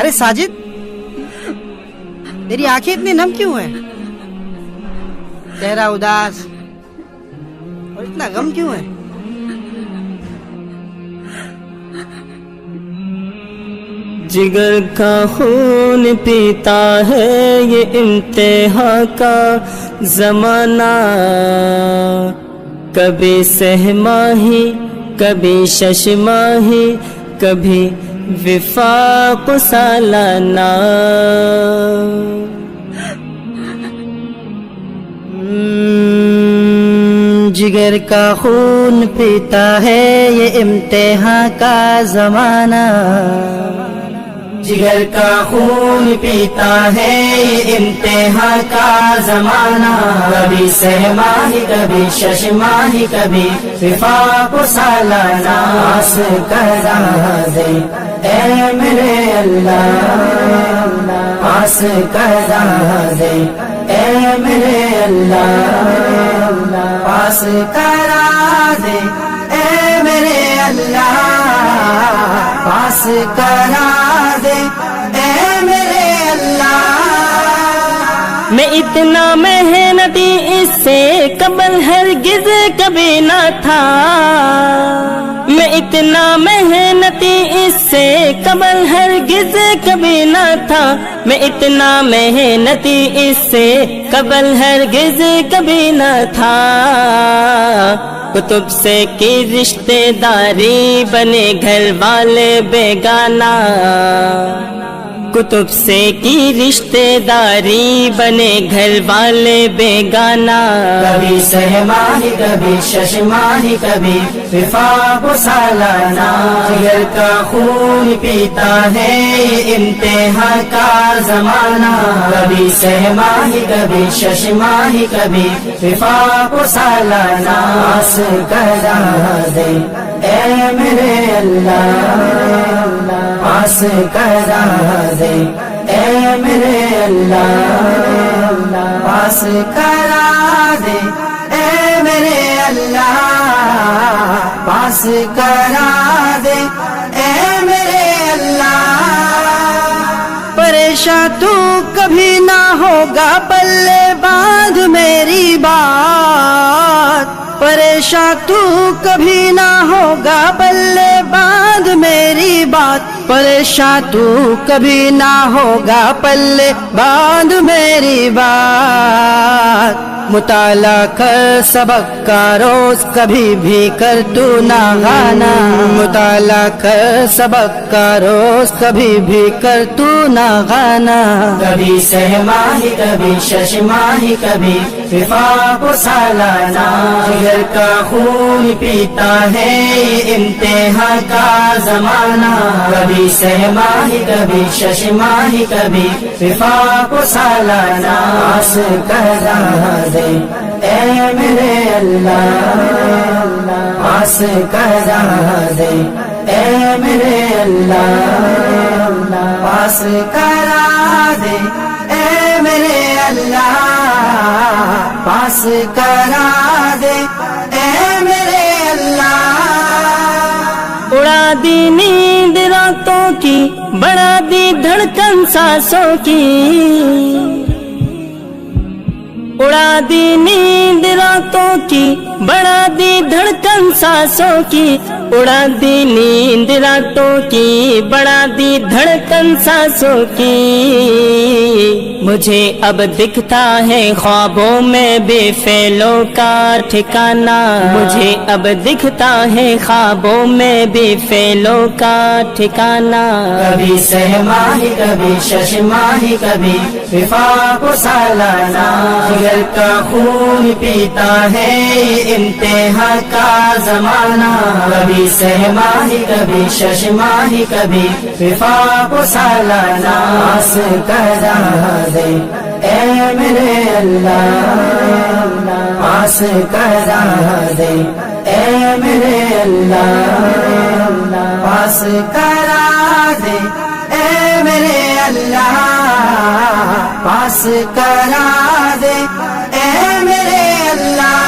ارے ساجد، تیری آنکھیں اتنی نم کیوں ہیں؟ چہرہ اداس اور اتنا غم کیوں ہے؟ جگر کا خون پیتا ہے یہ انتہا کا زمانہ، کبھی سہ ماہی کبھی شش ماہی کبھی وفاق سالانہ۔ جگر کا خون پیتا ہے یہ امتحان کا زمانہ، جگر کا خون پیتا ہے یہ امتحان کا زمانہ، کبھی سہ ماہی کبھی شش ماہی کبھی وفاق سالانہ۔ پاس کرا دے اے میرے اللہ، پاس کرا دے اے میرے اللہ، پاس کرا دے اے میرے اللہ، پاس کرا دے اے میرے اللہ۔ میں اتنا محنتی اس سے قبل ہرگز کبھی نہ تھا، میں اتنا محنتی اس سے قبل ہرگز کبھی نہ تھا، میں اتنا محنتی اس سے قبل ہرگز کبھی نہ تھا۔ کتب سے کی رشتے داری بنے گھر والے بیگانہ، کتب سے کی رشتے داری بنے گھر والے بیگانہ، کبھی سہ ماہی کبھی شش ماہی کبھی وفاق سالانہ۔ جگر کا خون پیتا ہے یہ امتحان کا زمانہ، کبھی سہ ماہی کبھی شش ماہی کبھی وفاق سالانہ۔ پاس کرا دے اے میرے اللہ، پاس کرا دے اے میرے اللہ، پاس کرا دے اے میرے اللہ، پاس کرا دے اے میرے اللہ۔ پریشان تو کبھی نہ ہوگا پلے باندھ میری بات، پریشان تو کبھی نہ ہوگا پلے باندھ میری بات، پریشان تو کبھی نہ ہوگا پلے باندھ میری بات۔ مطالعہ کر سبق کا روز کبھی بھی کر تو نہ غانا، مطالعہ کر سبق کا روز کبھی بھی کر تو نہ غانا، کبھی سہ ماہی کبھی شش ماہی کبھی وفاق سالانہ۔ جگر کا خون پیتا ہے یہ امتحان کا زمانہ، کبھی سہ ماہی کبھی شش ماہی کبھی وفاق سالانہ۔ پاس کرا دے اے میرے اللہ، پاس کرا دے اے میرے اللہ، پاس کرا دے اے میرے اللہ، پاس کرا دے اے میرے اللہ۔ اڑا دی نیند راتوں کی، بڑھا دی دھڑکن سانسوں کی، اڑا دی نیند راتوں کی، بڑھا دی دھڑکن سانسوں کی، اڑا دی نیند راتوں کی، بڑھا دی دھڑکن سانسوں کی۔ مجھے اب دکھتا ہے خوابوں میں بے فعلوں کا ٹھکانہ، مجھے اب دکھتا ہے خوابوں میں بے فعلوں کا ٹھکانہ، کبھی سہ ماہی کبھی شش ماہی کبھی وفاق سالانہ۔ جگر کا خون پیتا ہے یہ امتحان کا زمانہ، کبھی سہ ماہی کبھی شش ماہی کبھی وفاق سالانہ۔ پاس کرا دے اے میرے اللہ، پاس کرا دے اے میرے اللہ، پاس کرا دے اے میرے اللہ، پاس کرا دے اے میرے اللہ۔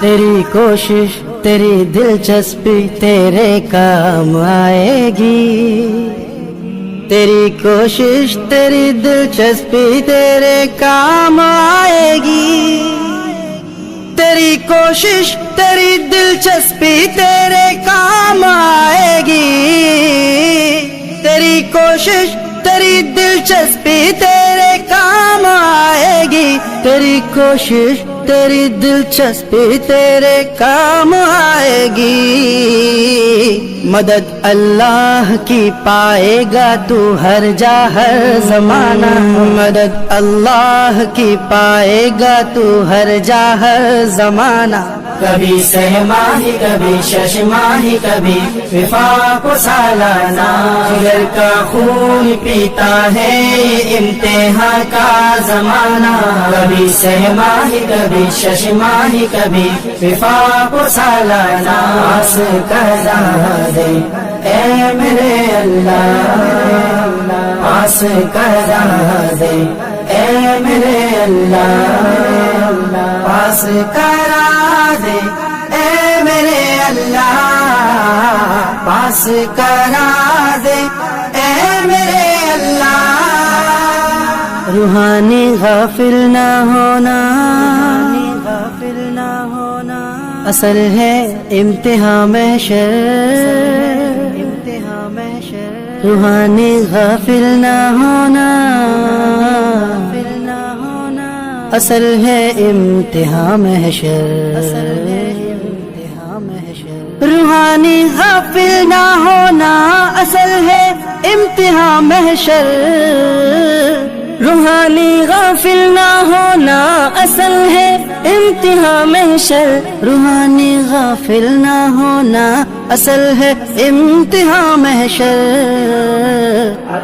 تیری کوشش تیری دلچسپی تیرے کام آئے گی، تیری کوشش تیری دلچسپی تیرے کام آئے گی، تیری کوشش تیری دلچسپی تیرے کام آئے گی، تیری کوشش تیری دلچسپی تیرے کام آئے گی، تیری کوشش تیری دلچسپی تیرے کام آئے گی۔ مدد اللہ کی پائے گا تو ہر جا ہر زمانہ، مدد اللہ کی پائے گا تو ہر جا ہر زمانہ۔ کبھی سہ ماہی کبھی شش ماہی کبھی وفاق و سالانہ، جگر کا خون پیتا ہے امتحان کا زمانہ، کبھی سہ ماہی کبھی شش ماہی کبھی وفاق و سالانہ، آس کرا دے اے میرے اللہ، آس کرا دے اے میرے اللہ، پاس کرا دے اے میرے اللہ، پاس کرا دے اے میرے اللہ۔ روحانی غافل نہ ہونا، غافل نہ ہونا اصل ہے امتحان محشر، امتحان محشر۔ روحانی غافل نہ ہونا، غافل نہ ہونا اصل ہے امتحان محشر، اصل ہے امتحان محشر۔ روحانی غافل نہ ہونا اصل ہے امتحان محشر، روحانی غافل نہ ہونا اصل ہے امتحان محشر، روحانی غافل نہ ہونا اصل ہے امتحان محشر۔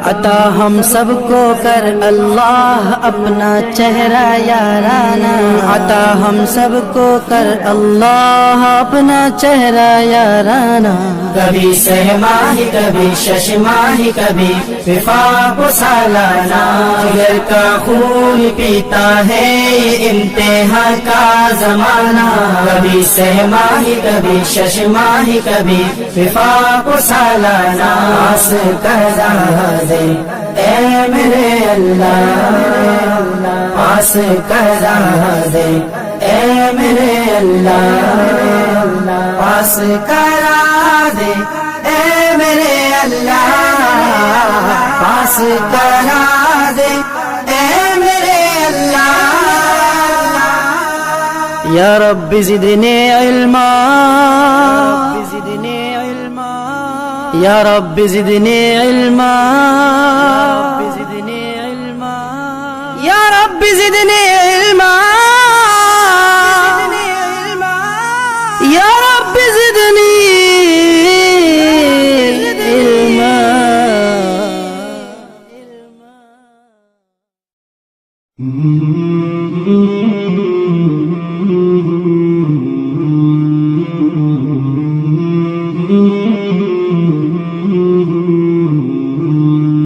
عطا ہم سب کو کر اللہ اپنا چہرہ یارانہ، عطا ہم سب کو کر اللہ اپنا چہرہ یارانہ۔ کبھی سہ ماہی کبھی شش ماہی کبھی وفاق و سالانہ، جگر کا خون پیتا ہے امتحان کا زمانہ، کبھی سہ ماہی کبھی شش ماہی کبھی وفاق و سالانہ، آس کرا دے اے میرے اللہ، آس کرا دے اے میرے اللہ، پاس کرا دے اے میرے اللہ، پاس کرا دے اے میرے اللہ۔ یا رب زدنی علما، یا رب زدنی علما، یا رب زدنی علما، یا رب زدنی علما۔